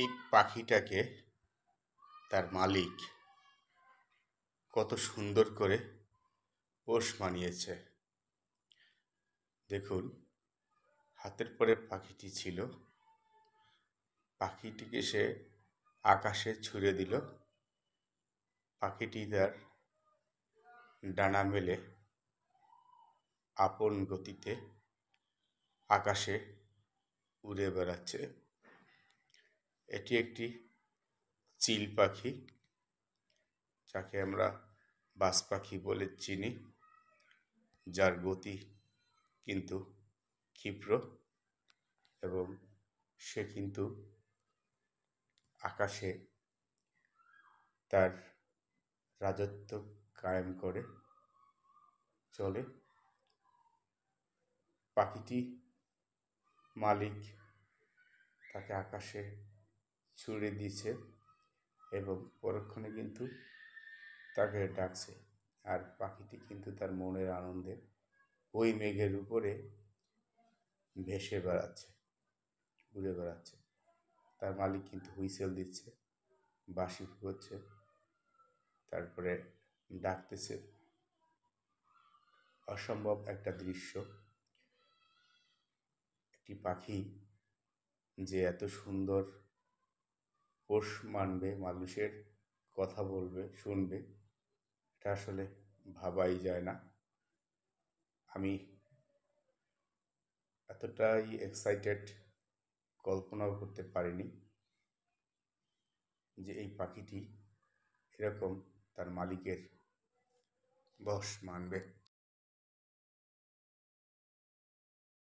এই পাখিটাকে তার মালিক কত সুন্দর করে পোষ মানিয়েছে। দেখুন, হাতের পরে পাখিটি ছিল, পাখিটিকে সে আকাশে ছুঁড়ে দিল। পাখিটি তার ডানা মেলে আপন গতিতে আকাশে উড়ে বেড়াচ্ছে। এটি একটি চিল পাখি, যাকে আমরা বাজ পাখি বলে চিনি, যার গতি কিন্তু ক্ষিপ্র এবং সে কিন্তু আকাশে তার রাজত্ব কায়েম করে চলে। পাখিটি মালিক তাকে আকাশে ছুড়ে দিয়েছে এবং পরক্ষণে কিন্তু তাকে ডাকছে, আর পাখিটি কিন্তু তার মনের আনন্দে ওই মেঘের উপরে ভেসে বেড়াচ্ছে, উড়ে বেড়াচ্ছে। তার মালিক কিন্তু হুইসেল দিচ্ছে, বাঁশি ফুঁকছে, তারপরে ডাকতেছে। অসম্ভব একটা দৃশ্য। একটি পাখি যে এত সুন্দর পোষ মানবে, মানুষের কথা বলবে, শুনবে, এটা আসলে ভাবাই যায় না। আমি এতটাই এক্সাইটেড কল্পনাও করতে পারিনি যে এই পাখিটি এরকম তার মালিকের বশ মানবে।